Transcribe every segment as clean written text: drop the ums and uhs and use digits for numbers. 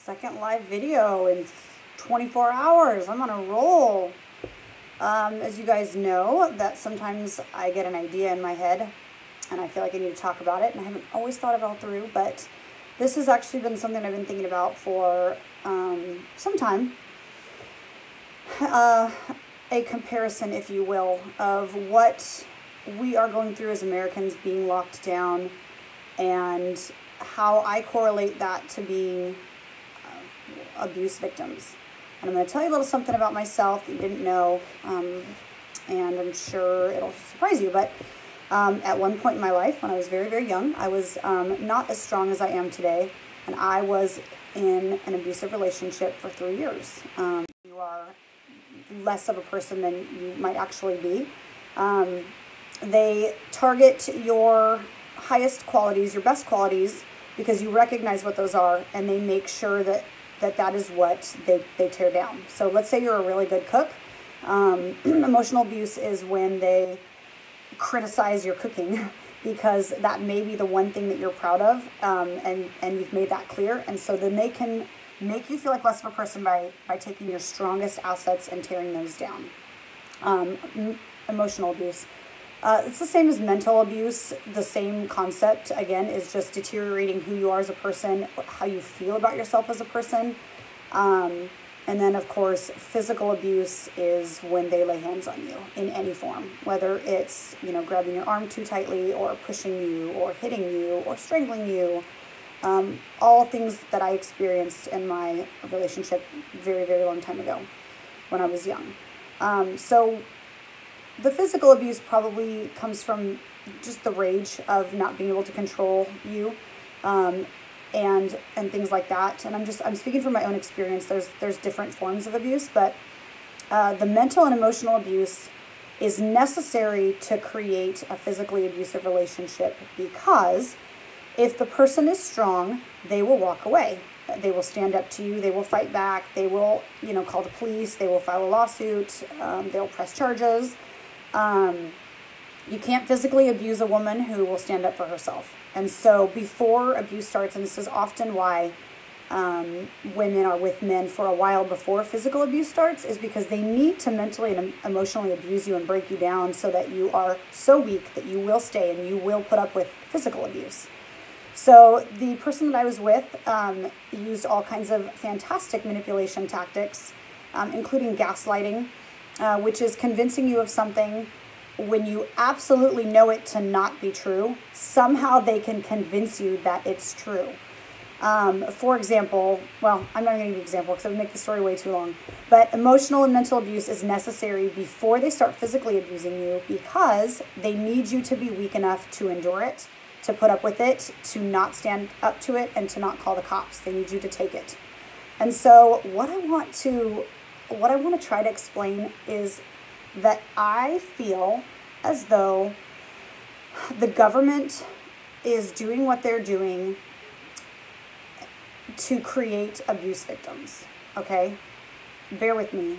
Second live video in 24 hours. I'm on a roll. As you guys know, that sometimes I get an idea in my head and I feel like I need to talk about it, and I haven't always thought it all through, but this has actually been something I've been thinking about for some time. A comparison, if you will, of what we are going through as Americans being locked down and how I correlate that to being abuse victims. And I'm going to tell you a little something about myself that you didn't know, and I'm sure it'll surprise you. But at one point in my life, when I was very, very young, I was not as strong as I am today, and I was in an abusive relationship for 3 years. You are less of a person than you might actually be. They target your highest qualities, your best qualities, because you recognize what those are, and they make sure that that is what they tear down. So let's say you're a really good cook. Emotional abuse is when they criticize your cooking because that may be the one thing that you're proud of, and you've made that clear. And so then they can make you feel like less of a person by taking your strongest assets and tearing those down. Emotional abuse. It's the same as mental abuse. The same concept, again, is just deteriorating who you are as a person, how you feel about yourself as a person. And then, of course, physical abuse is when they lay hands on you in any form, whether it's, grabbing your arm too tightly or pushing you or hitting you or strangling you. All things that I experienced in my relationship very, very long time ago when I was young. So the physical abuse probably comes from just the rage of not being able to control you, and things like that. And I'm speaking from my own experience. There's different forms of abuse, but the mental and emotional abuse is necessary to create a physically abusive relationship, because if the person is strong, they will walk away. They will stand up to you. They will fight back. They will, call the police. They will file a lawsuit. They'll press charges. You can't physically abuse a woman who will stand up for herself. And so before abuse starts, and this is often why women are with men for a while before physical abuse starts, is because they need to mentally and emotionally abuse you and break you down so that you are so weak that you will stay and you will put up with physical abuse. So the person that I was with used all kinds of fantastic manipulation tactics, including gaslighting, which is convincing you of something when you absolutely know it to not be true. Somehow they can convince you that it's true. For example, well, I'm not going to give you an example because it would make the story way too long, but emotional and mental abuse is necessary before they start physically abusing you, because they need you to be weak enough to endure it, to put up with it, to not stand up to it, and to not call the cops. They need you to take it. And so what I want to try to explain is that I feel as though the government is doing what they're doing to create abuse victims, okay? Bear with me.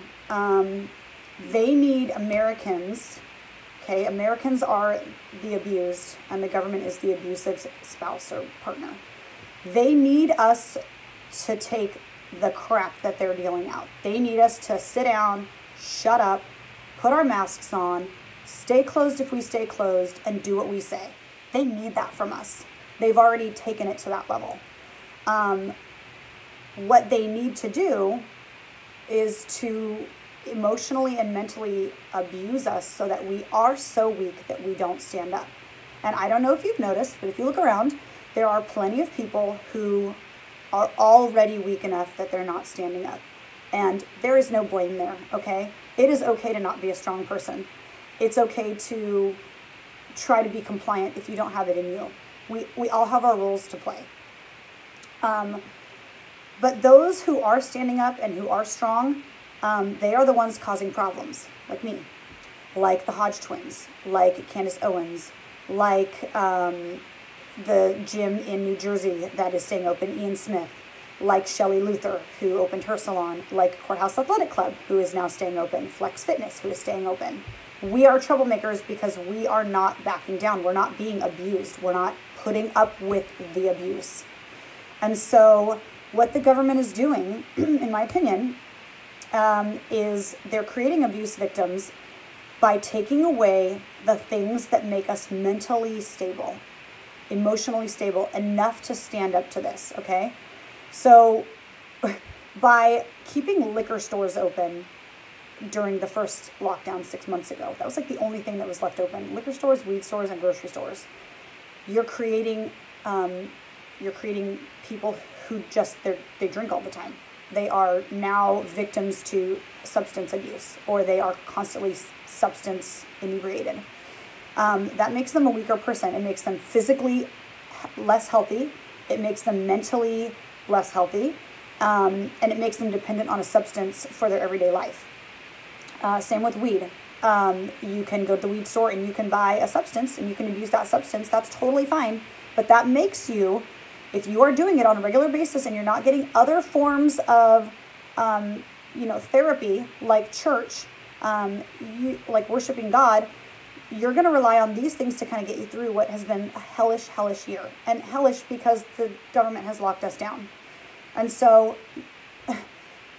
They need Americans, okay? Americans are the abused, and the government is the abusive spouse or partner. They need us to take the crap that they're dealing out. They need us to sit down, shut up, put our masks on, stay closed if we stay closed, and do what we say. They need that from us. They've already taken it to that level. What they need to do is to emotionally and mentally abuse us so that we are so weak that we don't stand up. And I don't know if you've noticed, but if you look around, there are plenty of people who are already weak enough that they're not standing up. And there is no blame there, okay? It is okay to not be a strong person. It's okay to try to be compliant if you don't have it in you. We all have our roles to play. But those who are standing up and who are strong, they are the ones causing problems, like me, like the Hodge twins, like Candace Owens, like the gym in New Jersey that is staying open, Ian Smith, like Shelley Luther, who opened her salon, like Courthouse Athletic Club, who is now staying open, Flex Fitness, who is staying open. We are troublemakers because we are not backing down. We're not being abused. We're not putting up with the abuse. And so what the government is doing, in my opinion, is they're creating abuse victims by taking away the things that make us mentally stable, emotionally stable, enough to stand up to this, okay? So by keeping liquor stores open during the first lockdown 6 months ago, that was like the only thing that was left open. Liquor stores, weed stores, and grocery stores. You're creating people who just, they drink all the time. They are now victims to substance abuse, or they are constantly substance inebriated. That makes them a weaker person. It makes them physically less healthy. It makes them mentally less healthy. And it makes them dependent on a substance for their everyday life. Same with weed. You can go to the weed store and you can buy a substance and you can abuse that substance. That's totally fine. But that makes you, if you are doing it on a regular basis and you're not getting other forms of, therapy like church, like worshiping God, you're going to rely on these things to kind of get you through what has been a hellish year. And hellish because the government has locked us down. And so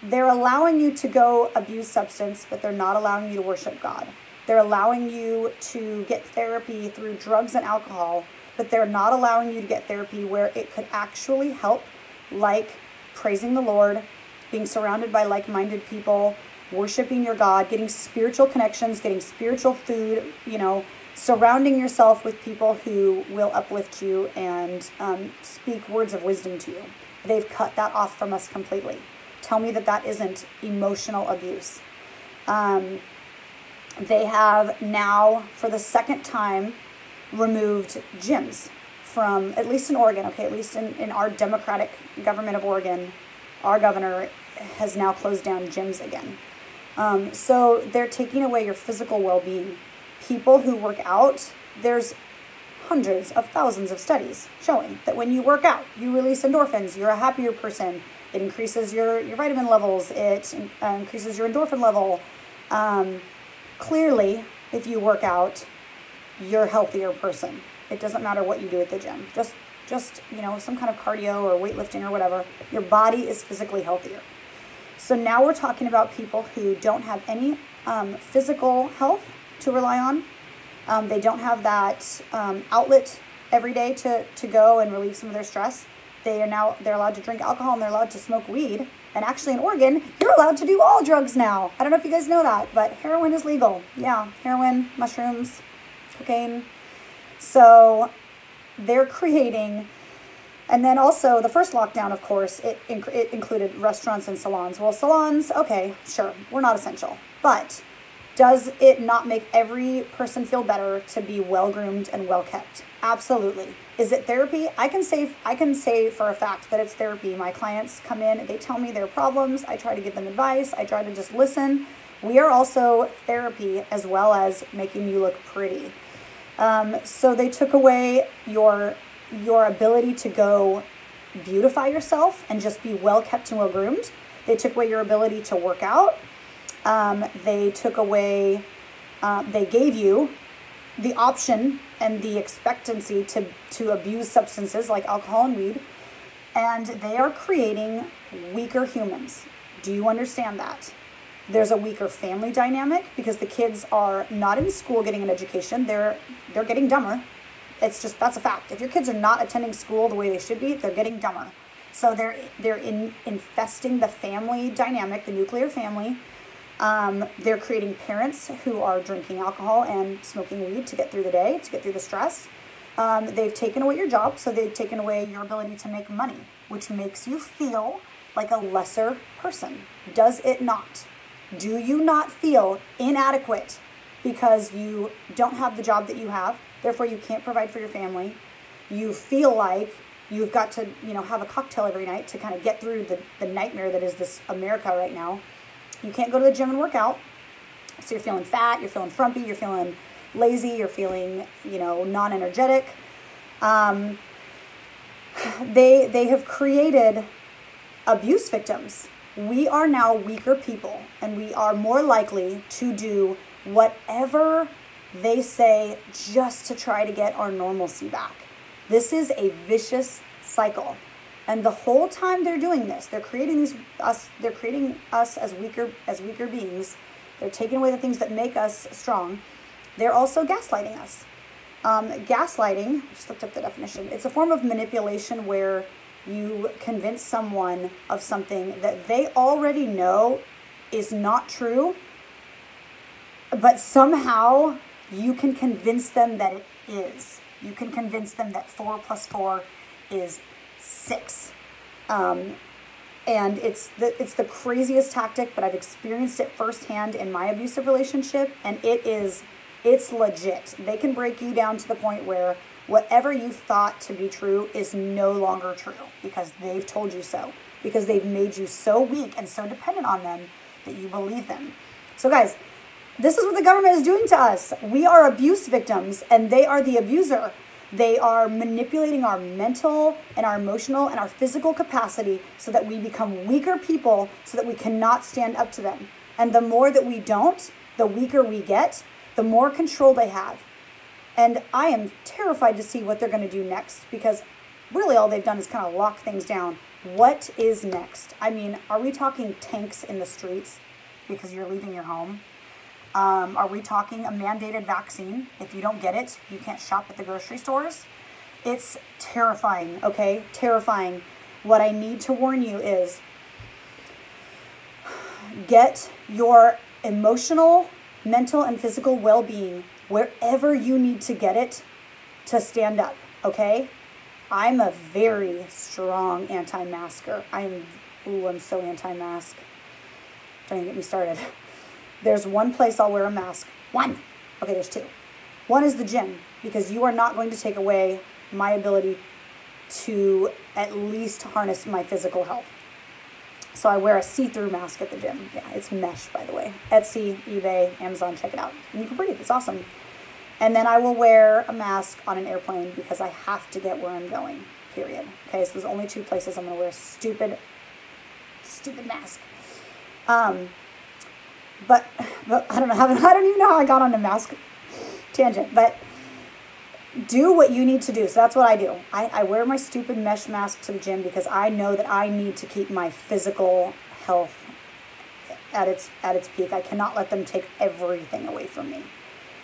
they're allowing you to go abuse substance, but they're not allowing you to worship God. They're allowing you to get therapy through drugs and alcohol, but they're not allowing you to get therapy where it could actually help, like praising the Lord, being surrounded by like-minded people, worshiping your God, getting spiritual connections, getting spiritual food, surrounding yourself with people who will uplift you and speak words of wisdom to you. They've cut that off from us completely. Tell me that isn't emotional abuse. They have now, for the second time, removed gyms from, at least in Oregon, okay, at least in our democratic government of Oregon, our governor has now closed down gyms again. So they're taking away your physical well-being. People who work out, there's hundreds of thousands of studies showing that when you work out, you release endorphins, you're a happier person. It increases your vitamin levels. It increases your endorphin level. Clearly, if you work out, you're a healthier person. It doesn't matter what you do at the gym. Just some kind of cardio or weightlifting or whatever. Your body is physically healthier. So now we're talking about people who don't have any physical health to rely on. They don't have that outlet every day to go and relieve some of their stress. They're allowed to drink alcohol and they're allowed to smoke weed. And actually in Oregon, you're allowed to do all drugs now. I don't know if you guys know that, but heroin is legal. Yeah, heroin, mushrooms, cocaine. So they're creating, and then also the first lockdown, of course, it included restaurants and salons. Well, salons, okay, sure, we're not essential. But does it not make every person feel better to be well-groomed and well-kept? Absolutely. Is it therapy? I can say for a fact that it's therapy. My clients come in, they tell me their problems. I try to give them advice. I try to just listen. We are also therapy as well as making you look pretty. So they took away your ability to go beautify yourself and just be well-kept and well-groomed. They took away your ability to work out. They took away, they gave you the option and the expectancy to abuse substances like alcohol and weed, and they are creating weaker humans. Do you understand that? There's a weaker family dynamic because the kids are not in school getting an education. They're getting dumber. That's a fact. If your kids are not attending school the way they should be, they're getting dumber. So they're infesting the family dynamic, the nuclear family. They're creating parents who are drinking alcohol and smoking weed to get through the day, to get through the stress. They've taken away your job, so they've taken away your ability to make money, which makes you feel like a lesser person. Does it not? Do you not feel inadequate because you don't have the job that you have, therefore you can't provide for your family? You feel like you've got to, have a cocktail every night to kind of get through the nightmare that is this America right now. You can't go to the gym and work out. So you're feeling fat, you're feeling frumpy, you're feeling lazy, you're feeling, non-energetic. They have created abuse victims. We are now weaker people, and we are more likely to do whatever they say just to try to get our normalcy back. This is a vicious cycle. And the whole time they're doing this, they're creating us as weaker beings. They're taking away the things that make us strong. They're also gaslighting us. Gaslighting, I just looked up the definition. It's a form of manipulation where you convince someone of something that they already know is not true, but somehow you can convince them that it is. You can convince them that 4 + 4 is 6. And it's the craziest tactic, but I've experienced it firsthand in my abusive relationship, and it's legit. They can break you down to the point where whatever you thought to be true is no longer true because they've told you so, because they've made you so weak and so dependent on them that you believe them. So guys, this is what the government is doing to us. We are abuse victims and they are the abuser. They are manipulating our mental and our emotional and our physical capacity so that we become weaker people so that we cannot stand up to them. And the more that we don't, the weaker we get, the more control they have. And I am terrified to see what they're going to do next because really all they've done is kind of lock things down. What is next? I mean, are we talking tanks in the streets because you're leaving your home? Are we talking a mandated vaccine? If you don't get it, you can't shop at the grocery stores. It's terrifying, okay? Terrifying. What I need to warn you is get your emotional, mental, and physical well-being wherever you need to get it to stand up, okay? I'm a very strong anti-masker. I'm so anti-mask. Don't even get me started. There's one place I'll wear a mask. One. Okay, there's two. One is the gym, because you are not going to take away my ability to at least harness my physical health. So I wear a see-through mask at the gym. Yeah, it's mesh, by the way. Etsy, eBay, Amazon, check it out. And you can breathe, it's awesome. And then I will wear a mask on an airplane because I have to get where I'm going, period. Okay, so there's only 2 places I'm going to wear a stupid mask. But I don't even know how I got on a mask tangent, but do what you need to do. So that's what I do. I wear my stupid mesh mask to the gym because I know that I need to keep my physical health at its peak. I cannot let them take everything away from me.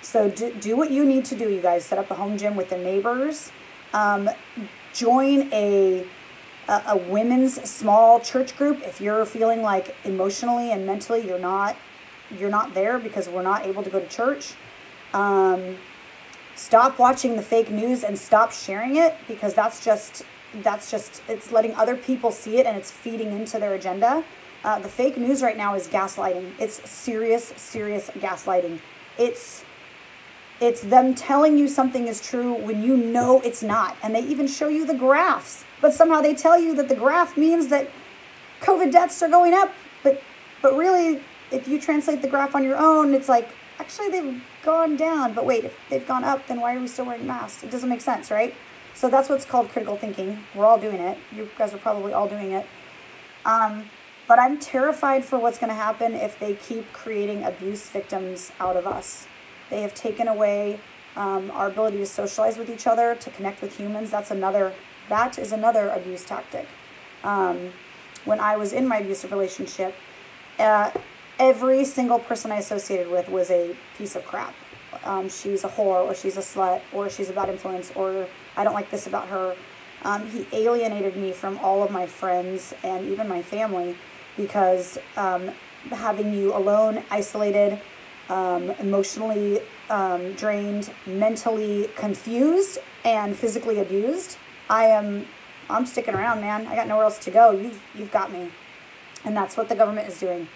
So do what you need to do, you guys. Set up a home gym with the neighbors. Join a women's small church group if you're feeling like emotionally and mentally you're not there because we're not able to go to church. Stop watching the fake news and stop sharing it because that's just it's letting other people see it and it's feeding into their agenda. The fake news right now is gaslighting. It's serious gaslighting. It's them telling you something is true when you know it's not. And they even show you the graphs. But somehow they tell you that the graph means that COVID deaths are going up. But really, if you translate the graph on your own, it's like, actually they've gone down. But wait, if they've gone up, then why are we still wearing masks? It doesn't make sense, right? So that's what's called critical thinking. We're all doing it. You guys are probably all doing it. But I'm terrified for what's going to happen if they keep creating abuse victims out of us. They have taken away our ability to socialize with each other, to connect with humans. That is another abuse tactic. When I was in my abusive relationship, every single person I associated with was a piece of crap. She's a whore, or she's a slut, or she's a bad influence, or I don't like this about her. He alienated me from all of my friends and even my family because having you alone, isolated, emotionally drained, mentally confused, and physically abused, I'm sticking around, man. I got nowhere else to go. You've got me. And that's what the government is doing.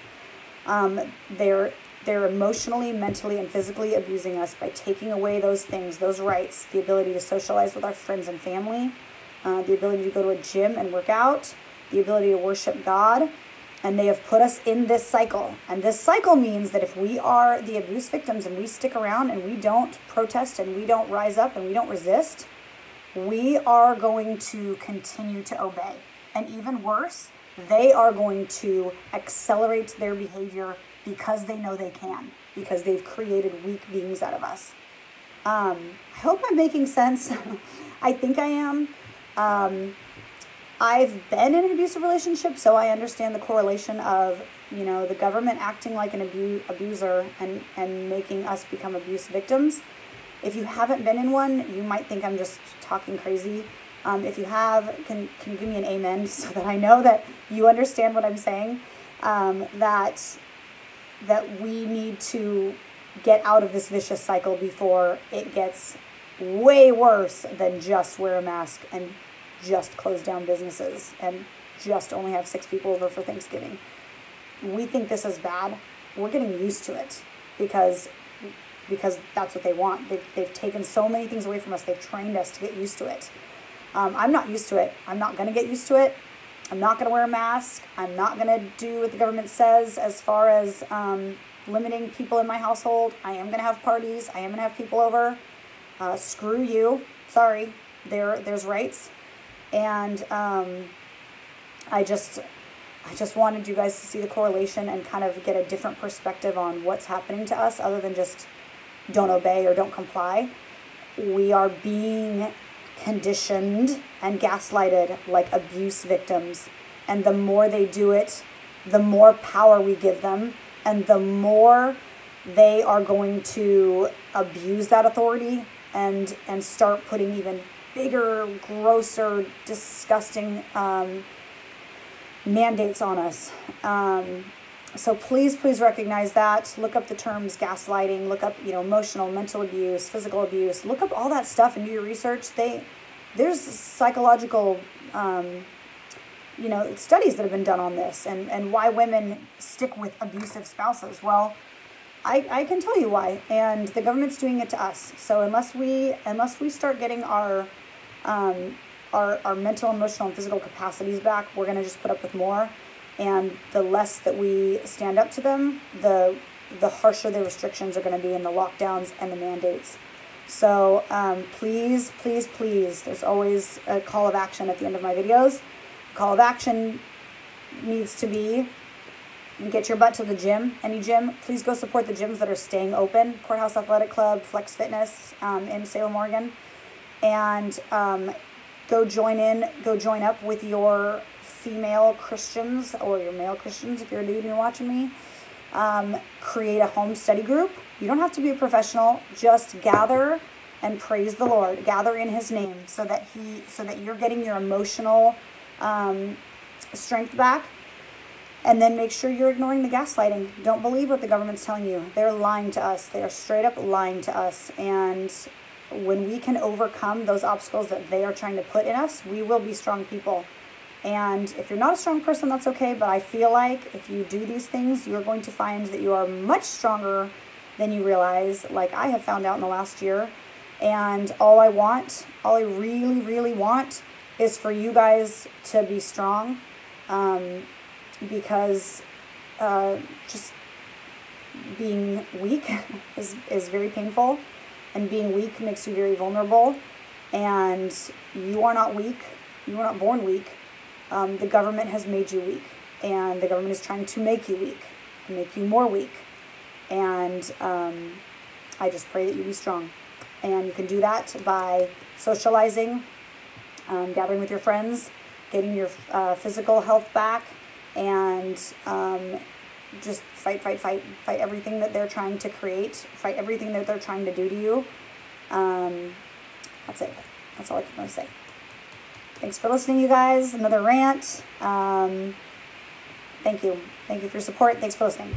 They're emotionally, mentally, and physically abusing us by taking away those things, those rights, the ability to socialize with our friends and family, the ability to go to a gym and work out, the ability to worship God. And they have put us in this cycle. And this cycle means that if we are the abuse victims and we stick around and we don't protest and we don't rise up and we don't resist, we are going to continue to obey. And even worse, they are going to accelerate their behavior because they know they can, because they've created weak beings out of us. I hope I'm making sense. I think I am. I've been in an abusive relationship, so I understand the correlation of, you know, the government acting like an abuser and making us become abuse victims. If you haven't been in one, you might think I'm just talking crazy. If you have, can you give me an amen so that I know that you understand what I'm saying? That we need to get out of this vicious cycle before it gets way worse than just wear a mask and just close down businesses and just only have 6 people over for Thanksgiving. We think this is bad. We're getting used to it because that's what they want. They've taken so many things away from us. They've trained us to get used to it. I'm not used to it. I'm not going to get used to it. I'm not going to wear a mask. I'm not going to do what the government says as far as limiting people in my household. I am going to have parties. I am going to have people over. Screw you. Sorry. There's rights. And I just wanted you guys to see the correlation and kind of get a different perspective on what's happening to us other than just don't obey or don't comply. We are being conditioned and gaslighted like abuse victims. And the more they do it, the more power we give them. And the more they are going to abuse that authority and start putting even bigger, grosser, disgusting mandates on us. So please recognize that. Look up the terms gaslighting. Look up, emotional, mental abuse, physical abuse. Look up all that stuff and do your research. There's psychological, studies that have been done on this and why women stick with abusive spouses. Well, I can tell you why, and the government's doing it to us. So unless we start getting our mental, emotional, and physical capacities back, we're going to just put up with more. And the less that we stand up to them, the harsher the restrictions are going to be, and the lockdowns and the mandates. So please, there's always a call of action at the end of my videos. The call of action needs to be, get your butt to the gym, any gym. Please go support the gyms that are staying open. Courthouse Athletic Club, Flex Fitness in Salem, Oregon. And go join up with your female Christians or your male Christians if you're a dude and you're watching me. Create a home study group. You don't have to be a professional. Just gather and praise the Lord. Gather in His name so that you're getting your emotional strength back. And then make sure you're ignoring the gaslighting. Don't believe what the government's telling you. They're lying to us. They are straight up lying to us. And when we can overcome those obstacles that they are trying to put in us, we will be strong people. And if you're not a strong person, that's okay. But I feel like if you do these things, you're going to find that you are much stronger than you realize, like I have found out in the last year. And all I really, really want is for you guys to be strong. Because just being weak is very painful, and being weak makes you very vulnerable, and you are not weak. You were not born weak. The government has made you weak, and the government is trying to make you weak, make you more weak, and I just pray that you be strong. And you can do that by socializing, gathering with your friends, getting your physical health back, and just fight everything that they're trying to create, fight everything that they're trying to do to you. That's it. That's all I can really say. Thanks for listening, you guys. Another rant. Thank you for your support. Thanks for listening.